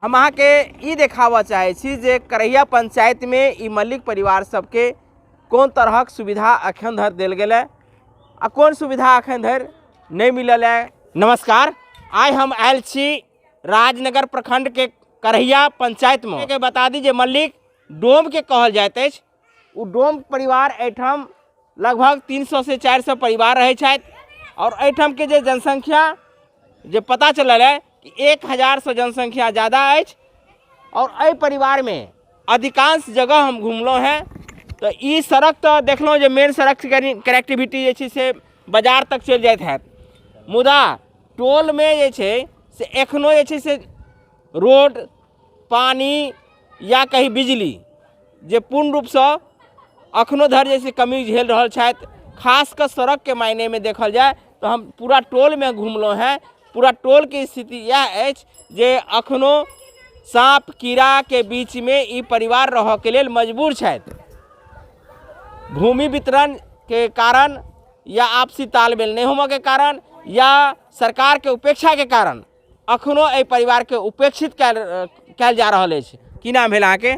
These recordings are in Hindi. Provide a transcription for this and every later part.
हम अहाँ के ई देखावा चाहे छी जे करैया पंचायत में ई मल्लिक परिवार सबके कोन तरहक सुविधा अखन धरि देल गेल है आ कोन सुविधा अखन धरि नहीं मिलल है। नमस्कार, आइ हम आयल छी राजनगर प्रखंड के करैया पंचायत में के बता दी जे मल्लिक डोम के कहल जाइत अछि। उ डोम परिवार एहिठाम लगभग 300 से 400 परिवार रहे छथि और एहिठाम के जे जनसंख्या जे पता चलल है कि 1000 से जनसंख्या ज़्यादा अछि और एहि परिवार में अधिकांश जगह हम घुमलहुँ हैं तो ई सड़क तो देखलहुँ जे मेन सड़क कनेक्टिविटी जे छै से बाजार तक चलि जाइत हैत, मुदा टोल में जे छै से एखनो जे छै से रोड, पानी या कहीं बिजली जे पूर्ण रूप से अखनो धरि जैसे कमी झेल रहल छथि। खास कर सड़क के मायने में देखल जाए तो हम पूरा टोल में घुमलहुँ हैं। पूरा टोल की स्थिति यह अछि जे अखनो सांप कीड़ा के बीच में ई परिवार रह के लेल मजबूर छथि। भूमि वितरण के कारण या आपसी तालमेल नहीं होने के कारण या सरकार के उपेक्षा के कारण अखनो एहि परिवार के उपेक्षित कैल जा रहा है। की नाम भेल अहाँके?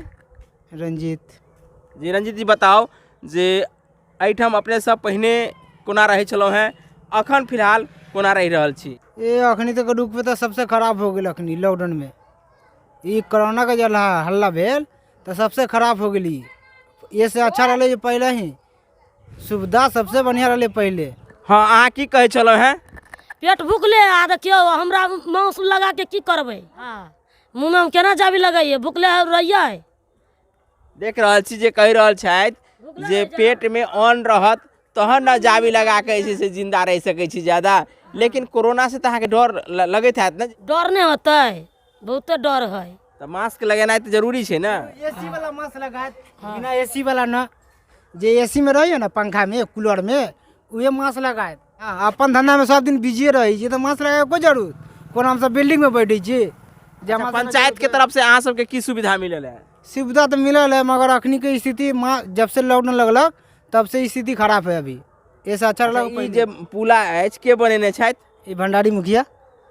रंजीत जी। रंजीत जी बताओ जे एहिठाम अपने सब पहिने कोना रहै छलहुँ हैं, अखन फिलहाल कोना रहि रहल छी? ये अखनी तक रुक पे तो सबसे खराब हो गई अखनी लॉकडाउन में ये कोरोना का जल हल्ला भेल तो सबसे खराब हो गई। ये से अच्छा रहे पहले ही सुविधा सबसे बढ़िया रहे पहले। हाँ, अहाँ की कहै छलहुँ हैं? पेट भूखले आ देखियो हमरा मांस लगा के की करबे। हाँ, मुँह में केना जाबी लगाइए, भूखले रहिए। देख रहल छी जे कहि रहल छथि जे पेट में अन्न रहत तहन न जाबी लगा के से जिंदा रह सकै छी ज्यादा, लेकिन कोरोना से तो अहाँके डर लगैत हैत न? डर नहीं होते, बहुते डर है। तो मास्क लगाना तो जरूरी है ना? एसी वाला मास्क लगाए, बिना एसी वाला न, जे एसी में रहिए ना पंखा में कूलर में उहे मास्क लगाए। अपन धंधा में सब दिन बिजी रही छी तो मास्क लगाए कोई जरूरत कोन, हम सब बिल्डिंग में बैठे छी। पंचायत के तरफ से अहाँ सबके की सुविधा मिलल है? सुविधा तो मिलल है मगर अखनी के स्थिति जब से लॉकडाउन लगलक तब से स्थिति खराब है। अभी ऐसा अच्छा लग ई जे पुला अछि के बनेने छथि? ये भंडारी मुखिया।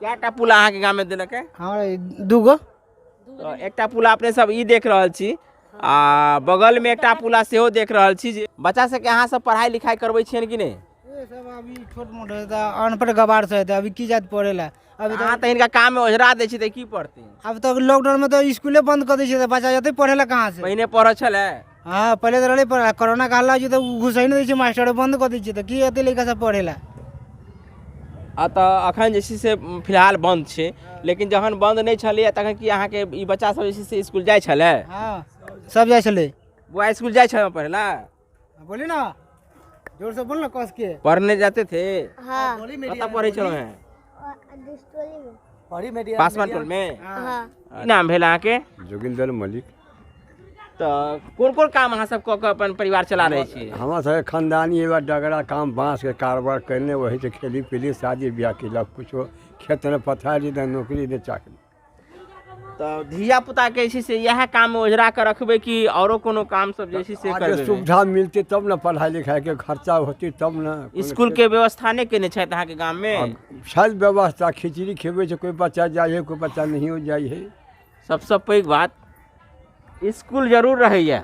कएटा पुला अहाँके गाँव में देलक है? हमारे दूगो। तो एकटा पुला अपने सब ई देख रहल छी आ बगल में एकटा पुला सेहो देख रहल छी। जे बच्चा सबके अहाँ सब पढ़ाई लिखाई करबै छियन कि नहीं? सब अभी छोट मोट है, अनपढ़ गवार से है, अभी की जात पढ़ेला। अभी अहाँ तो इनका काम में ओझरा दै छी तो की पढ़ती? अब तो लॉकडाउन में तो स्कूले बंद कर दी तो बच्चा जाते पढ़ेला कहाँ से? पहिने पढ़ छले? हाँ, पहले तो रहे पढ़ा, कोरोना का हल्ला तो घुसै नहीं दी मास्टर बंद कर दी तो की हेतै लड़का सब पढ़ेला। तो अखन जे से फिलहाल बंद छे, लेकिन जहन बंद नहीं छलै तखन की अहाँके ई बच्चा सब जे से स्कूल जाय छले? हाँ, सब जाय छले। वो स्कूल जाय छले पढ़ेला? बोली ना, जोर से बोल ना कस के। पढ़ने जाते थे? हाँ। कता पढ़े छलो हैं? पासवान टोल में? हाँ। नाम भेल अहाँके? जोगिंदर मलिक। तो कोन कोन काम अहाँ सब कऽ अपन परिवार चला रहे छी? हमारा सब खानदानी एवं डगरा काम बांस के कारोबार करने, वही से खेली पीली शादी ब्याह केलक, कुछो खेत में पथारी दे नौकरी दे चाकरी। तो धिया पुता के से यह काम में ओझरा कर रखबे कि औरो कोनो काम सब जैसे से करबे? सुविधा मिलती तब न पढ़ाई लिखाई के खर्चा होती तब न। स्कूल के व्यवस्था नहीं केने छथि अहाँके गाँव में? शायद व्यवस्था खिचड़ी खेबे से कोई बच्चा जाए है, कोई बच्चा नहीं हो जाए है। सबसे पैघ बात स्कूल जरूर रहैया,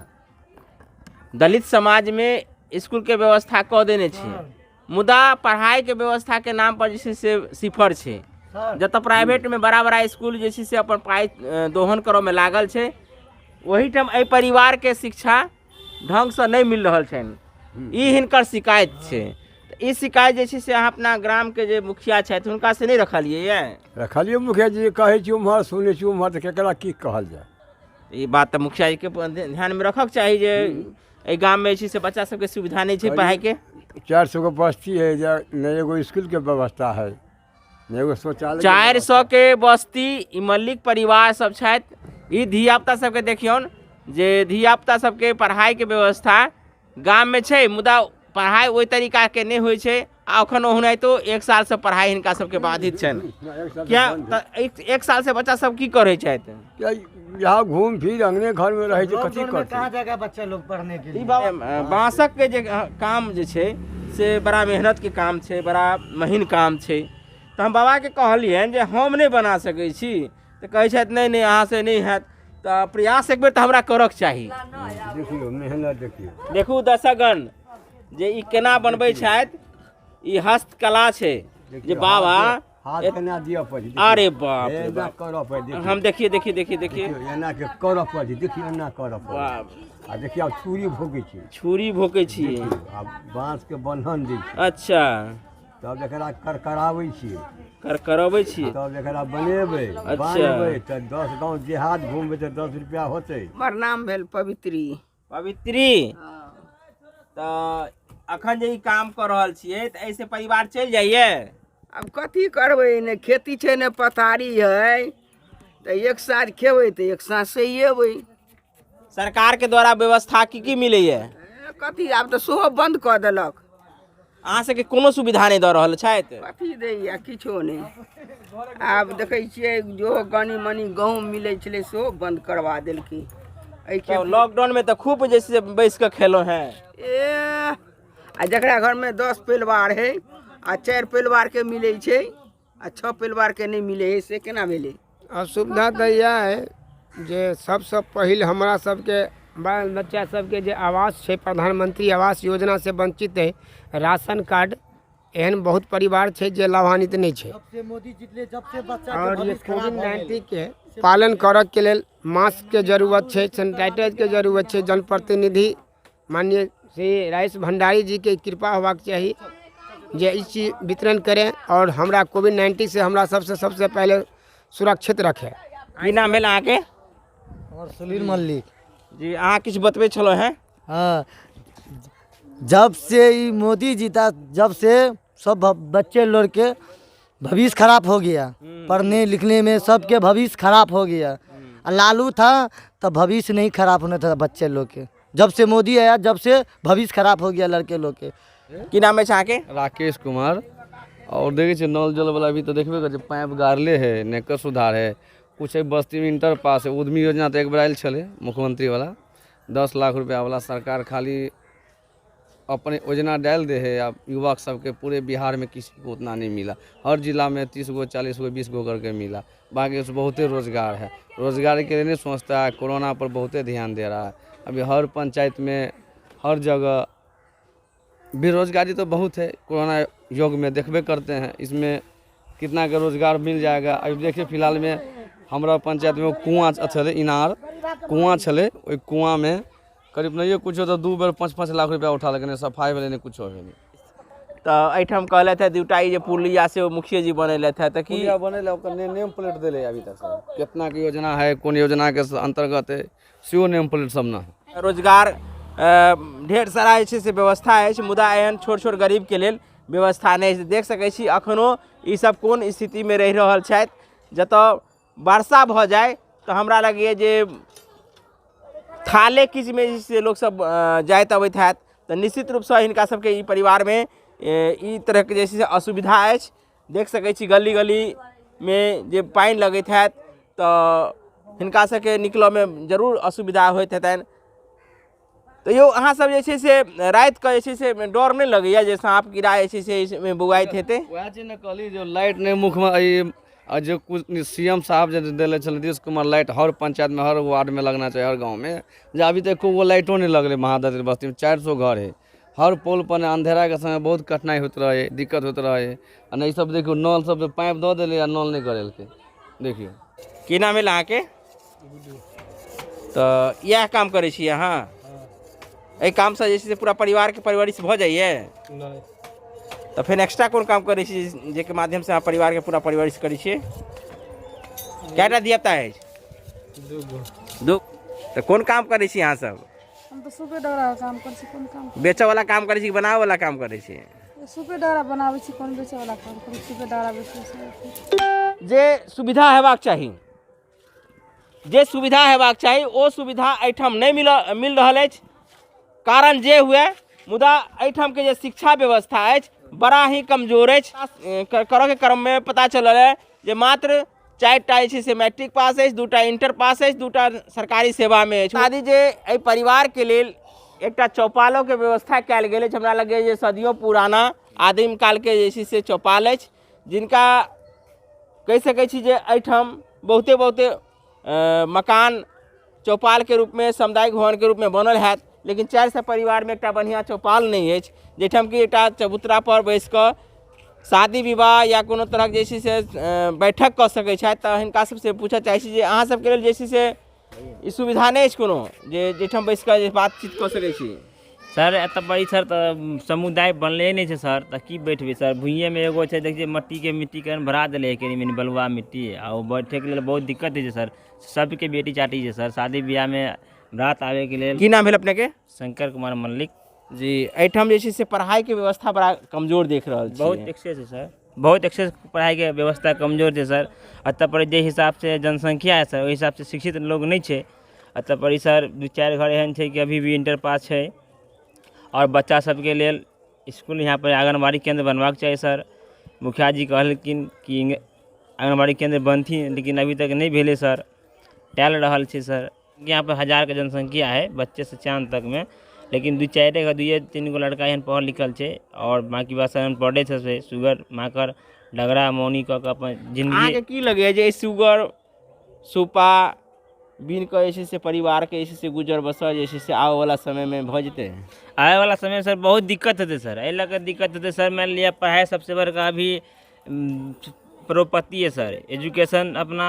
दलित समाज में स्कूल के व्यवस्था कऽ देने छै, मुदा पढ़ाई के व्यवस्था के नाम पर जे से सिफर छै। जतऽ प्राइवेट में बड़ा बड़ा स्कूल जे से अपन पाई दोहन करऽ में लागल छै, वही ठाम एहि परिवार के शिक्षा ढंग से नहीं मिल रहल छनि। ई हिनकर शिकायत छै। ई शिकायत जे से अहाँ अपना ग्राम के जे मुखिया छथि हुनका से नहीं रखलिए? रखलिए मुखिया जी कहे छी उम्हर, सुने छी उम्हर, तो केकरा की कहल जाए? ये बात तो मुखिया जी के ध्यान में रखक चाहिए जे गाँव में से बच्चा सबके सुविधा नहीं है पढ़ाई के। 400 के बस्ती है, न एगो स्कूल के व्यवस्था है, न एगो शौचालय। 400 के बस्ती ई मल्लिक परिवार सब छथि। ई धियापुता सबके देखियौन जे धियापुता सबके पढ़ाई के व्यवस्था गाँव में छै, मुदा पढ़ाई ओहि तरीका के नहीं होइ छै। अखन ओहने तो 1 साल से पढ़ाई हिनका सबके बाधित छनि। क्या एक साल से बच्चा सब की करे छथि? यहाँ घूम फिर अंगने घर में रहे कथी करते? कहाँ जाएगा बच्चा लोग पढ़ने के लिए? बांसक के जे काम जे छै से बड़ा मेहनत के काम छै, बड़ा महीन काम छै। तो हम बाबा के कहलिए जे हम नहीं बना सकै छी, तो तो कहै छथि नहीं नहीं अहाँ से नहीं हैत तो प्रयास एक बेर तो हमरा करक चाही। देखियो मेहनत देखियो। देखू दर्शकगण जे ई केना बनबै छथि, ई हस्तकला छै जे बाबा हाथ केना दिया पड़ी। अरे बाप रे एना बाप, करऽ पड़ी। हम देखिए देखिए देखिए देखिए देखियो एना के करऽ पड़ी। देखियो एना करऽ पड़ी। वाह, आ देखियो आब छुरी भोगै छी। छुरी भोकै छियै। आ बाँस के बन्हन दै छी। अच्छा, तब एकरा करकराबै छियै। करबै छियै। तब एकरा बनेबै बांधबै तऽ 10 गांव देहात घूमबै तऽ 10 रुपया होतै। हमर नाम भेल पवित्री। पवित्री, तऽ अखन जे ई काम कर रहल छियै तऽ ऐसे परिवार चलि जाइए? अब कथी करबै, ने खेती छै ने पथारी है, तऽ एक साँझ खेबै तऽ एक साँझ सहिएबै। सरकार के द्वारा व्यवस्था की मिलैए? कथी आब तऽ सेहो बंद कऽ देलक। अहाँ सबके कोनो सुविधा नहि दऽ रहल छथि? कथी दैए, किछो नहि। आब देखै छियै जो गनी मनी गहूँम मिलै छलै सेहो बंद करवा देलकै। तो लॉकडाउन में तो खूब जैसे बैस के खेलो हैं। आ जकरा घर में 10 परिवार है आ 4 परिवार के मिले छै आ 6 परिवार के नहीं मिले है, से केना भेलै? असुविधा तऽ इएह है जे सबसँ पहिल हमरा सबके बाल बच्चा सबके जे आवास छै, प्रधानमंत्री आवास योजना से वंचित है। राशन कार्ड एहन बहुत परिवार छै जे लाभान्वित नहीं छै। और ये कोविड-19 के पालन करऽ के लेल मास्क के जरूरत छै, सैनिटाइजर के जरूरत छै। जनप्रतिनिधि माननीय श्री राइस भंडारी जी के कृपा होबाक चाही जे ई चीज वितरण करें और हमरा कोविड-19 से हमरा सबसे पहले सुरक्षित रखे। की नाम भेल अहाँके? और सुनील मल्लिक जी, अहाँ किछु बतबै छलो हैं? हाँ, जब से ये मोदी जीता, जब से सब बच्चे लोग के भविष्य खराब हो गया। पढ़ने लिखने में सबके भविष्य खराब हो गया। लालू था तब भविष्य नहीं खराब होना था बच्चे लोग के। जब से मोदी आया, जब से भविष्य खराब हो गया लड़के लोग के। की नाम है अहाँके? राकेश कुमार। और देखे छे नल जल वाला भी तो देखबे कर, पाइप गाड़ले है, नेकर सुधार है, कुछ है बस्ती में इंटर पास है। उद्यमी योजना तो एक बार आयल छे मुख्यमंत्री वाला 10 लाख रुपया वाला। सरकार खाली अपने योजना डाल दे है। अब युवक सबके पूरे बिहार में किसी को उतना नहीं मिला। हर जिला में 30 गो 40 गो 20 गो करके मिला। बाकी उस बहुते रोजगार है। रोजगार के लिए नहीं सोचता है। कोरोना पर बहुते ध्यान दे रहा है। अभी हर पंचायत में हर जगह बेरोजगारी तो बहुत है। कोरोना युग में देखबे करते हैं, इसमें कितना का रोजगार मिल जाएगा। अभी देखिए फिलहाल में हमारा पंचायत में कुआँ छे, इनार कुआँ छे, ओई कुआँ में करीब नहीं कुछ तो 2 बेर 5-5 लाख रुपया उठा लगे, सफाई वाले ने कुछ भेल। तो एठम कहले थे दूटा जे पुलिया से वो मुखिया जी बनैले थे, तो की बने ओकर नेम प्लेट दिले अभी तक सर। कितना की योजना है, कौन योजना के अंतर्गत है, सेहो नेम प्लेट सब ना है। रोजगार ढेर सारा जे से व्यवस्था है, मुदा एहन छोट छोट गरीब के लेल व्यवस्था नहीं है। देख सकै छी अखनो ई सब कोन स्थिति में रह रहल छथि। जतऽ वर्षा भ जाए तो हमरा लगे जे थाले किछ में से लोग सब जाइत अबैत हैत, तो निश्चित रूप से हिनका सबके ई परिवार में ई तरह के जैसे असुविधा अछि। देख सकै छी गली गली में जे पानि लगैत हैत तो हिनका सबके निकलऽ में जरूर असुविधा होइत हेतनि। तो यो अहाँ सब जे छै से रात के जे छै से डर नहीं लगैया जे सांप कीड़ा जे छै से इसमें बौआइत हेतै? वएह चीज ने कहली जो लाइट नहीं मुख्य जो कुछ सीएम साहब जो दिले छे नीतीश कुमार, लाइट हर पंचायत में हर वार्ड में लगना चाहिए, हर गांव में। जो अभी तक वो लाइटों नहीं लगले। महादलित बस्ती में 400 घर है। हर पोल पर अंधेरा के समय बहुत कठिनाई होते रहे, दिक्कत होते रहे। नहीं सब देखियो नल सब पाइप दे दिले, नल नहीं करेलके। देखियो की नाम है अहाँके? तो यह काम करे छी अहाँ? एहि काम से जे छै से पूरा परिवार के परवरिश भ जाइए? नहीं। तो फिर एक्स्ट्रा कौन काम करे छी जेके माध्यम से अहाँ परिवार के पूरा परवरिश करै छियै? कएटा धियापुता है? 2। तो कौन काम करे छी अहाँ सब? हम तो सुपे डगरा काम कर छी। कोन काम? बेचऽ वाला काम करे छी, बनावे वाला काम करे छी? सुपे डगरा बनावे छी, कोन बेचे वाला काम कर छी? सुपे डगरा बेचे छी। जे सुविधा हेबाक चाही, जे सुविधा हेबाक चाही ओ सुविधा एहिठाम नहीं मिल रहल अछि। कारण जे हुए, मुदा एहिठाम के जे शिक्षा व्यवस्था अछि बड़ा ही कमजोर अछि। करऽ के क्रम में पता चलल है जे मात्र 4टा जे छै से मैट्रिक पास अछि, 2टा इंटर पास अछि, 2टा सरकारी सेवा में अछि। आदि जे एहि परिवार के लेल एकटा चौपालों के व्यवस्था कयल गेल अछि। हमरा लगे जे सदियों पुराना आदिम काल के जे छै से चौपाल अछि, जिनका कहि सकै छी जे एहिठाम बहुते मकान चौपाल के रूप में सामुदायिक भवन के रूप में बनल है, लेकिन 400 परिवार में एक बढ़िया चौपाल नहीं है जैठाम कि एक चबूतरा पर बैस कर शादी विवाह या कोनो तरह जैसे से बैठक कर सकै छै। तऽ हिनका सबसे पूछऽ चाहै छी जे अहाँ सबके लेल जैसे से ई सुविधा नहीं है कोनो जे जैठाम बैस कर बातचीत कर सकै छी? सर एत बड़ी सर तो समुदाय बनले नहीं है सर, तो की बैठबे सर? भुइये में एगो है देखिए मिट्टी के भरा दिले है बलुआ मिट्टी, आ बैठे के लिए बहुत दिक्कत है सर। सबके बेटी चाटी है सर, शादी ब्याह में रात आवे के लिए। की नाम भेल अपने के? शंकर कुमार मल्लिक जी। एठाम जे छै से पढ़ाई के व्यवस्था बड़ा कमजोर देख रहल छी। बहुत एक्सेस है सर, बहुत एक्सेस पढ़ाई के व्यवस्था कमजोर है सर। अतः पर जे हिसाब से जनसंख्या है सर, ओहि हिसाब से शिक्षित लोग नहीं है। अतः पर सर 2-4 घर एहन है कि अभी भी इंटर पास है, और बच्चा सबके लेल स्कूल यहाँ पर आंगनबाड़ी केंद्र बनवाक चाहिए सर। मुखिया जी कहलखिन कि आंगनबाड़ी केंद्र बनथिन, लेकिन अभी तक नहीं भेले सर, टैल रहल छै सर। यहाँ पर 1000 के जनसंख्या है बच्चे से चांद तक में, लेकिन 2-3 गो लड़का यहाँ पढ़ल लिखल है, और बाकी बात सब पढ़े से सुगर माकर डगरा मौनी कऽ के अपन जिंदगी। अहाँके की लगे जे सुगर सुपा बीन के जे से परिवार के से गुजर बसर जैसे से आवे वाला समय में भ जेते? आने वाला समय में सर बहुत दिक्कत होते सर, एहि लऽ दिक्कत होते सर। मान लिया पढ़ाई सबसे बड़का अभी प्रॉपर्टी है सर। एजुकेशन अपना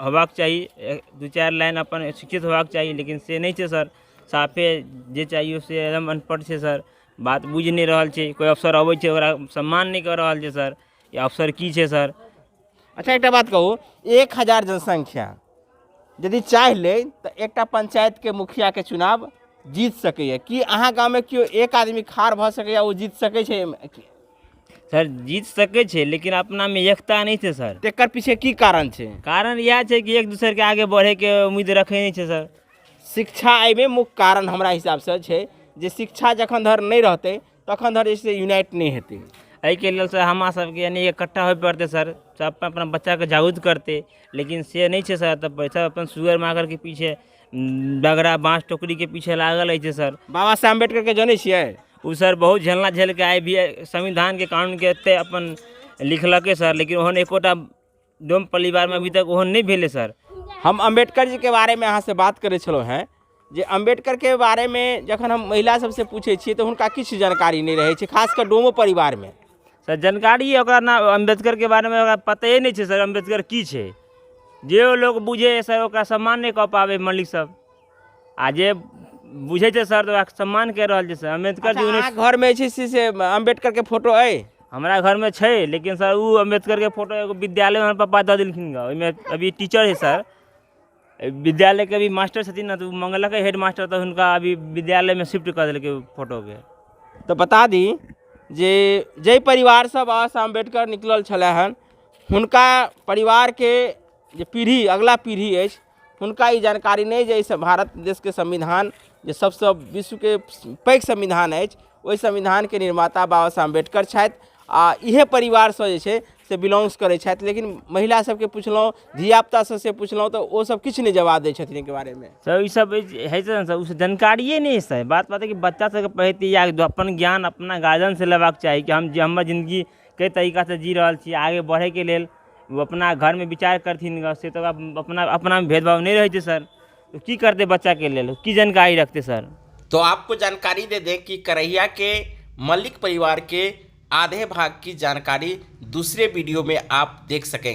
होबाक चाहिए, 2-4 लाइन अपन शिक्षित होबाक चाहिए, लेकिन से नहीं है सर। साफे जे चाहिए से एकदम अनपढ़ है सर, बात बुझ नहीं रहल छै। कोई अफसर अबै छै ओकरा सम्मान नहीं कर रहल छै सर, ये अफसर की छै सर? अच्छा एक बात कहू, 1000 जनसंख्या यदि चाह ले तो एक पंचायत के मुखिया के चुनाव जीत सके? कि अहाँ गाँव में क्यों एक आदमी खाड़ भ सके वो जीत सके छै? सर जीत सके छै, लेकिन अपना में एकता नहीं थे सर। तेकर पीछे की कारण छै? कारण यह है कि एक दूसरे के आगे बढ़े के उम्मीद रखे नहीं है सर। शिक्षा एहिमे मुख्य कारण हमरा हिसाब से छै जे शिक्षा जखन धर नहीं रहते तखन धर जैसे यूनाइट नहीं हेतै। एहि के लेल सर हमरा सबके यानी इकट्ठा हो पड़ते सर, सब अपना बच्चा के जागरूक करते, लेकिन से नहीं है सर। तब पैसा अपन सुगर माकर के पीछे बगरा बाँस टोकरी के पीछे लागल है सर। बाबा साहब अम्बेडकर के जाने छियै? उ सर बहुत झेलना झेल के आए भी संविधान के कानून के एते अपन लिखलके सर, लेकिन ओहन एकोटा डोम परिवार में अभी तक ओहन नहीं भेले सर। हम अम्बेडकर जी के बारे में अहाँ से बात करे छलो हैं जे अम्बेडकर के बारे में जखन हम महिला सबसे पूछे छियै तो उनका किछु जानकारी नहीं रहे छै, खासकर डोमो परिवार में। सर जानकारी ओकरा ना अम्बेडकर के बारे में ओकरा पता ही नहीं है सर, अम्बेडकर की है। जे लोग बुझे सर ओकरा सम्मान नहीं कर पावे मलिक सब, आ जे बुझे छै सर तो ओकरा सम्मान कर रहल छै सर। अम्बेडकर जी अच्छा, घर में से अम्बेडकर के फोटो है? हमारा घर में है, लेकिन सर वो अम्बेडकर के फोटो एगो विद्यालय में पापा दे दिलखिन गा, ओहिमे अभी टीचर है सर। विद्यालय के अभी मास्टर छथिन ना, तो मंगलक हेड मास्टर, तो उनका अभी विद्यालय में शिफ्ट कर दिलके फोटो के। तो बता दी जे जय परिवार सब बाबा साहब अम्बेडकर निकलल छले हन, हुनका परिवार के जे पीढ़ी अगला पीढ़ी है हुनका ई जानकारी नहीं जे इस भारत देश के संविधान जे सबसे विश्व के पैघ संविधान है, ओहि संविधान के निर्माता बाबा साहब अम्बेडकर छथि, आ इहे परिवार से जे छै से बिलोंग्स करै छथि। लेकिन महिला सबके पुछलहुँ, धियापुता सबसे पुछलहुँ तो वो सब किछु नहीं जवाब दै छथिन के बारे में। सर ई सब है सर, उस जानकारिए नहीं है सर। बात है कि बच्चा सबके पढ़ते या अपन ज्ञान अपना गार्जियन से लेबाक चाही कि हम हमर जिंदगी कई तरीका से जी रहा छी, आगे बढ़े के लेल वो अपना घर में विचार करथिन से तो अपना में भेदभाव नहीं रहे थे सर। तो की करते बच्चा के लेल, की जानकारी रखते सर? तो आपको जानकारी दे दें कि करहिया के मल्लिक परिवार के आधे भाग की जानकारी दूसरे वीडियो में आप देख सकें।